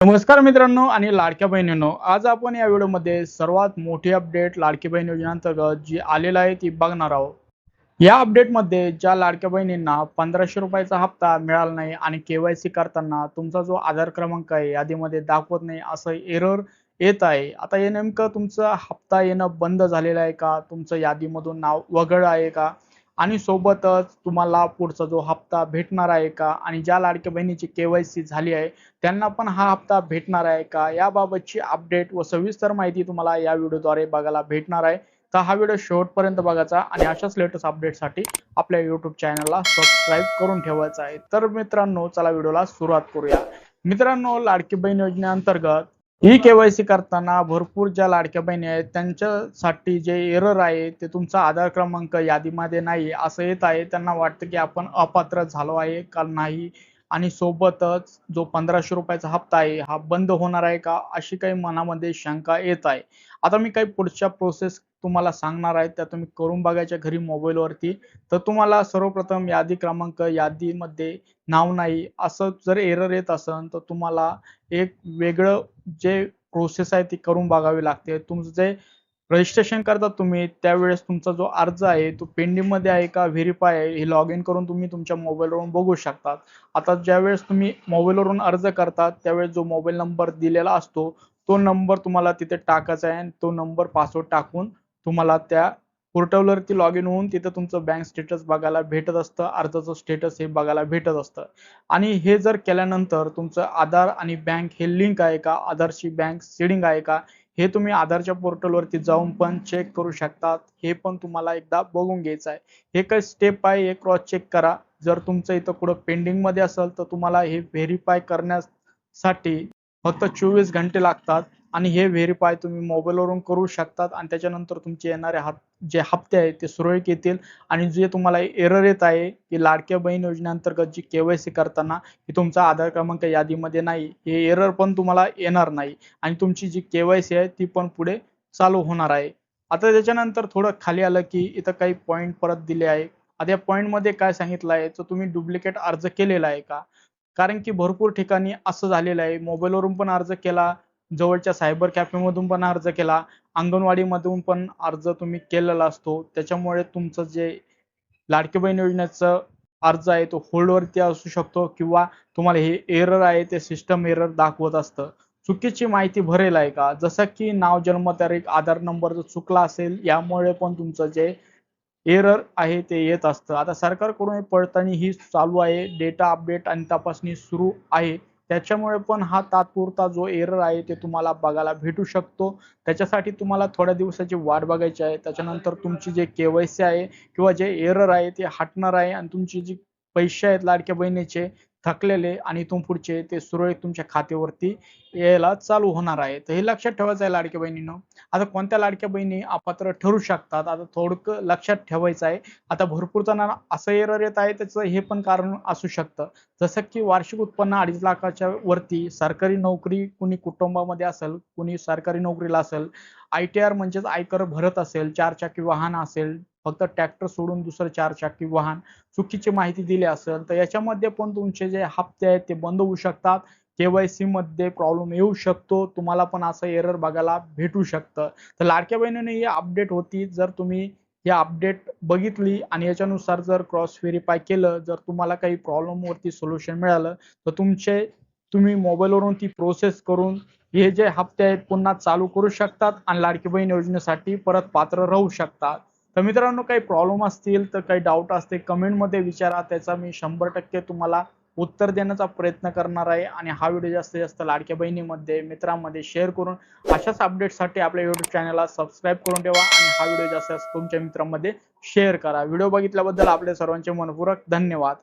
नमस्कार मित्रांनो आणि लाडक्या बहिणींनो, आज आपण या व्हिडिओमध्ये सर्वात मोठी अपडेट लाडकी बहीण योजनेअंतर्गत जी आलेला आहे ती बघणार आहोत. या अपडेटमध्ये ज्या लाडक्या बहिणींना 1500 रुपयाचा हप्ता मिळाला नाही आणि केवायसी करताना तुमचा जो आधार क्रमांक आहे यादीमध्ये दाखवत नाही असं एरर येत आहे. आता हे नेमकं तुमचा हप्ता येणं बंद झालेलं आहे का? तुमचं यादीमधून नाव वगळलं आहे का? आणि सोबतच तुम्हाला पुढचा जो हप्ता भेटणार आहे का? आणि ज्या लाडक्या बहिणीची केवायसी झाली आहे त्यांना पण हा हप्ता भेटणार आहे का? याबाबतची अपडेट व सविस्तर माहिती तुम्हाला या व्हिडिओद्वारे बघायला भेटणार आहे. तर हा व्हिडिओ शेवटपर्यंत बघायचा आणि अशाच लेटेस्ट अपडेटसाठी आपल्या YouTube चॅनलला सबस्क्राईब करून ठेवायचं आहे. तर मित्रांनो, चला व्हिडिओला सुरुवात करूया. मित्रांनो, लाडकी बहीण योजनेअंतर्गत ई-केवायसी करताना भरपूर ज्या लाडक्या बहिणी आहेत त्यांच्यासाठी जे एरर आहे ते तुमचा आधार क्रमांक यादीमध्ये नाही असं येत आहे. त्यांना वाटतं की आपण अपात्र झालो आहे का नाही आणि सोबतच जो 1500 रुपयाचा हप्ता आहे हा बंद होणार आहे का अशी काही मनामध्ये शंका येत आहे. आता मी काही पुढच्या प्रोसेस तुम्हाला सांगणार आहे त्या तुम्ही करून बघायच्या घरी मोबाईलवरती. तर तुम्हाला सर्वप्रथम यादी क्रमांक यादीमध्ये नाव नाही असं जर एरर येत असेल तर तुम्हाला एक वेगळं जे प्रोसेस आहे ती करून बघावी लागते. तुमचं जे रजिस्ट्रेशन करता तुम्ही त्यावेळेस तुमचा जो अर्ज आहे तो पेंडिंगमध्ये आहे का व्हेरिफाय आहे हे लॉग इन करून तुम्ही तुमच्या मोबाईलवरून बघू शकता. आता ज्यावेळेस तुम्ही मोबाईलवरून अर्ज करता त्यावेळेस जो मोबाईल नंबर दिलेला असतो तो नंबर तुम्हाला तिथे टाकायचा आहे आणि तो नंबर पासवर्ड टाकून तुम्हाला त्या पोर्टलवरती लॉग इन होऊन तिथं तुमचं बँक स्टेटस बघायला भेटत असतं. अर्जाचं स्टेटस हे बघायला भेटत असतं. आणि हे जर केल्यानंतर तुमचं आधार आणि बँक हे लिंक आहे का? आधारची बँक सीडिंग आहे का? हे तुम्ही आधारच्या पोर्टलवरती जाऊन पण चेक करू शकतात. हे पण तुम्हाला एकदा बघून घ्यायचं आहे. हे काही स्टेप आहे हे क्रॉस चेक करा. जर तुमचं इथं कुठं पेंडिंगमध्ये असेल तर तुम्हाला हे व्हेरिफाय करण्यासाठी फक्त 24 घंटे लागतात आणि हे व्हेरिफाय तुम्ही मोबाईलवरून करू शकतात आणि त्याच्यानंतर तुमचे येणारे जे हप्ते आहेत ते सुरळीत येतील आणि जे तुम्हाला एरर येत आहे की लाडक्या बहीण योजनेअंतर्गत जी केवायसी करताना की तुमचा आधार क्रमांक यादीमध्ये नाही, हे एरर पण तुम्हाला येणार नाही आणि तुमची जी केवायसी आहे ती पण पुढे चालू होणार आहे. आता त्याच्यानंतर थोडं खाली आलं की इथं काही पॉइंट परत दिले आहे. आता या पॉइंटमध्ये काय सांगितलं आहे तर तुम्ही डुप्लिकेट अर्ज केलेला आहे का? कारण की भरपूर ठिकाणी असं झालेलं आहे. मोबाईलवरून पण अर्ज केला, जवळच्या सायबर कॅफेमधून पण अर्ज केला, अंगणवाडीमधून पण अर्ज तुम्ही केलेला असतो. त्याच्यामुळे तुमचं जे लाडकी बहीण योजनेचा अर्ज आहे तो होल्डवरती असू शकतो किंवा तुम्हाला हे एरर आहे ते सिस्टम एरर दाखवत असतं. चुकीची माहिती भरेल आहे का? जसं की नाव, जन्मतारीख, आधार नंबर जर चुकला असेल यामुळे पण तुमचं जे एरर आहे ते येत असतं. आता सरकारकडून पडताळणी ही चालू आहे. डेटा अपडेट आणि तपासणी सुरू आहे. त्याच्यामुळे पण हा तात्पुरता जो एरर आहे ते तुम्हाला बघायला भेटू शकतो. त्याच्यासाठी तुम्हाला थोड्या दिवसाची वाट बघायची आहे. त्याच्यानंतर तुमची जे केवायसी आहे किंवा जे एरर आहे ते हटणार आहे आणि तुमची जी पैसे आहेत लाडक्या बहिणीचे थकलेले आणि इथून पुढचे ते सुरळीत तुमच्या खात्यावरती यायला चालू होणार आहे. तर हे लक्षात ठेवायचं आहे लाडक्या बहिणींनो. आता कोणत्या लाडक्या बहिणी अपात्र ठरू शकतात? आता थोडकं लक्षात ठेवायचं आहे. आता भरपूर जणांना असं एरर येत आहे त्याचं हे पण कारण असू शकतं. जसं की वार्षिक उत्पन्न 2.5 लाखाच्या वरती, सरकारी नोकरी कुणी कुटुंबामध्ये असेल, कुणी सरकारी नोकरीला असेल, ITR म्हणजेच आयकर भरत असेल, 4 चाकी वाहन असेल, फक्त ट्रॅक्टर सोडून दुसरं 4 चाकी वाहन, चुकीची माहिती दिली असेल, तर याच्यामध्ये पण तुमचे जे हप्ते आहेत ते बंद होऊ शकतात. केवायसी मध्ये प्रॉब्लेम येऊ शकतो. तुम्हाला पण असं एरर बघायला भेटू शकतं. तर लाडक्या बहिणीने ही अपडेट होती. जर तुम्ही ही अपडेट बघितली आणि याच्यानुसार जर क्रॉस व्हेरिफाय केलं, जर तुम्हाला काही प्रॉब्लेमवरती सोल्युशन मिळालं, तर तुम्ही मोबाईलवरून ती प्रोसेस करून हे जे हप्ते आहेत पुन्हा चालू करू शकतात आणि लाडकी बहीण योजनेसाठी परत पात्र राहू शकतात. तर मित्रांनो, काही प्रॉब्लेम असतील तर काही डाऊट असते कमेंटमध्ये विचारा. त्याचा मी 100% तुम्हाला उत्तर देण्याचा प्रयत्न करणार आहे आणि हा व्हिडिओ जास्तीत जास्त लाडक्या बहिणीमध्ये, मित्रांमध्ये शेअर करून अशाच अपडेटसाठी आपल्या YouTube चॅनलला सबस्क्राईब करून ठेवा आणि हा व्हिडिओ जास्तीत जास्त तुमच्या मित्रांमध्ये शेअर करा. व्हिडिओ बघितल्याबद्दल आपल्या सर्वांचे मनपूर्वक धन्यवाद.